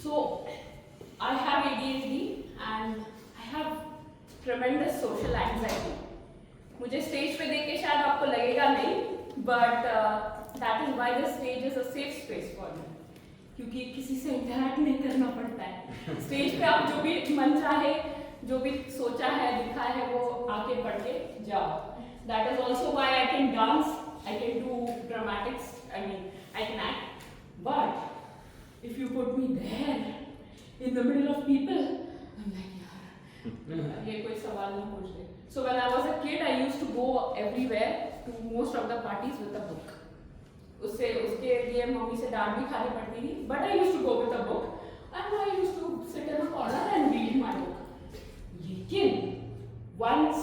So I have ADHD and I have tremendous social anxiety. मुझे stage पे देख के शायद आपको लगेगा नहीं, but that is why the stage is a safe space for me. क्योंकि किसी से इंटरैक्ट नहीं करना पड़ता है. स्टेज पे आप जो भी मन चाहे, जो भी सोचा है, लिखा है, वो आके पढ़ के जाओ. That is also why I can dance, I can do dramatics, I can act. But if you put me there, in the middle of people, I'm like, yaar, ये कोई सवाल ना पूछ ले. So when I was a kid, I used to go everywhere to most of the parties with a book. उसके लिए mummy से डांट भी खानी पड़ती थी. But I used to go with a book, and I used to sit in a corner and read my book. लेकिन once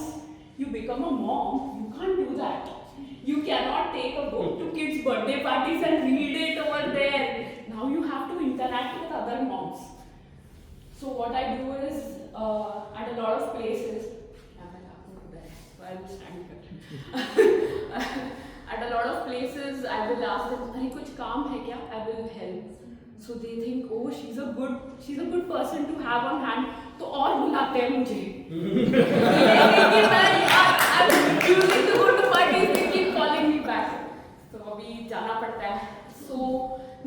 you become a mom, you can't do that. You cannot take a book to kids' birthday parties and read it over there. Now you have to interact with other moms. So what I do is, at a lot of places, I will stand here. At a lot of places, I will ask them, "अरे कुछ काम है क्या?" I will help. So they think, "Oh, she's a good person to have on hand." तो और बुलाते हैं मुझे. लेकिन I'm refusing to go to parties. They keep calling me back. तो अभी जाना पड़ता है. So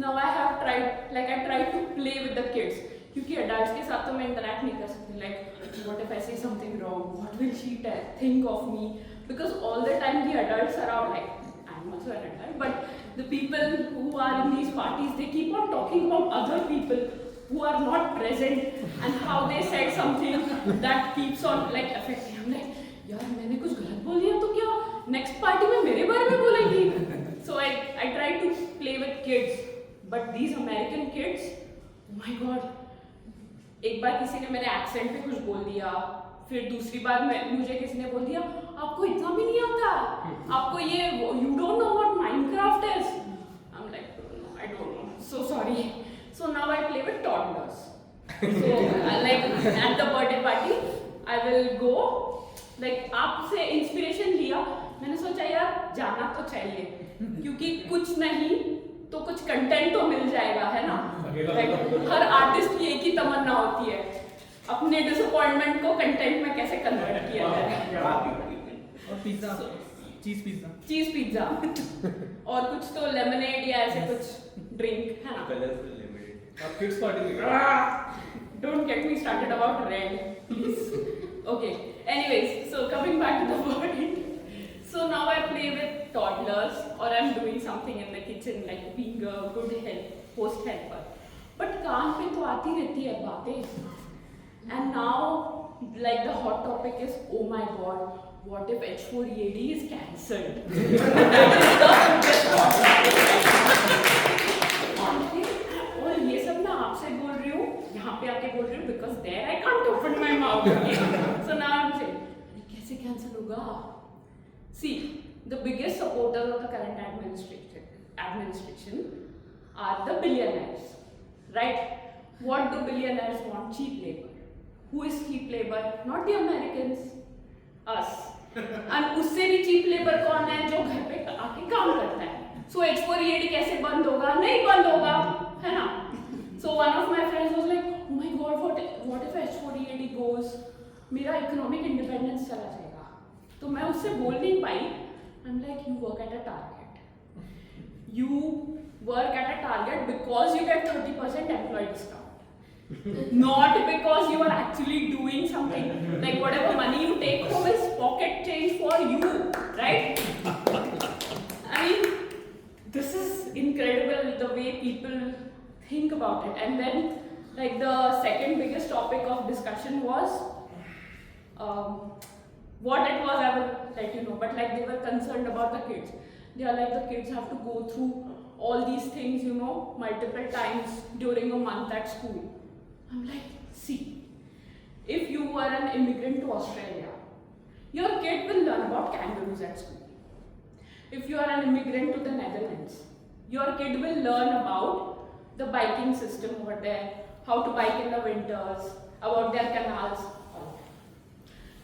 now I have tried to play with the kids. क्योंकि adults के साथ तो मैं interact नहीं कर सकती. Like, what if I say something wrong? What will she think of me? Because all the time the adults around, like, I'm also an adult, but the people who are in these parties, they keep on talking about other people who are not present and how they said something that keeps on like affecting. I'm like, यार मैंने कुछ गलत बोल दिया तो क्या next party में मेरे बारे में बोलेंगी? So I try to play with kids, but these American kids, oh my God. एक बार किसी ने मेरे एक्सेंट पे कुछ बोल दिया, फिर दूसरी बार मुझे किसी ने बोल दिया आपको इतना भी नहीं आता, आपको ये you don't know what Minecraft is. I'm like, no, I don't know, so sorry. So now I play with toddlers. So like at the birthday party, I will go. Like आपसे इंस्पिरेशन लिया, मैंने सोचा यार जाना तो चाहिए, क्योंकि कुछ नहीं तो कुछ कंटेंट तो मिल जाएगा, है ना. हर आर्टिस्ट की एक ही तमन्ना होती है, अपने डिसअपॉइंटमेंट को कंटेंट में कैसे कन्वर्ट किया जाए. और पिज्जा, चीज पिज्जा और कुछ तो लेमनेड या ऐसे कुछ ड्रिंक, है ना. Colourful lemonade. अब किड्स पार्टी में Don't get me started about red, please. Okay. Anyways, so coming back to the point. So now I play with toddlers, or I'm doing something in the kitchen, like being a good host helper. But कान पे तो आती रहती है बातें. And now, like the hot topic is, oh my God, what if H4EAD is cancelled? और ये सब ना आपसे बोल रही हूँ, यहाँ पे आके बोल रही हूँ, because there I can't open my mouth. So now I'm saying, कैसे cancel होगा? See, the biggest supporters of the current administration are the billionaires, right? What do billionaires want? Cheap labor. Who is cheap labor? Not the Americans, us. And उससे भी cheap labor कौन है जो घर पे आके काम करता है? So H4EAD कैसे बंद होगा? नहीं बंद होगा, है ना? So one of my friends was like, oh my God, what if H4EAD goes? मेरा economic independence चला जाएगा. तो मैं उससे बोल नहीं पाई. I'm like, you work at a Target. You work at a Target because you get 30% employee discount. Not because you are actually doing something. Like whatever money you take home is pocket change for you, right? I mean, this is incredible the way people think about it. And then, like the second biggest topic of discussion was what it was, I will let you know, but like they were concerned about the kids. They are like, the kids have to go through all these things, you know, multiple times during a month at school. I'm like, see, if you were an immigrant to Australia, your kid will learn about kangaroos at school. If you are an immigrant to the Netherlands, your kid will learn about the biking system over there, how to bike in the winters, about their canals.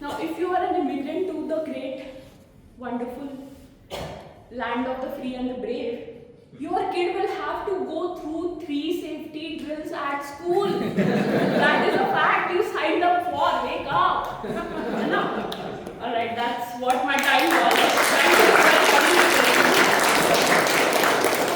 Now, if you are an immigrant to the great, wonderful land of the free and the brave, your kid will have to go through 3 safety drills at school. That is a fact you signed up for. Wake up. Alright, that's what my time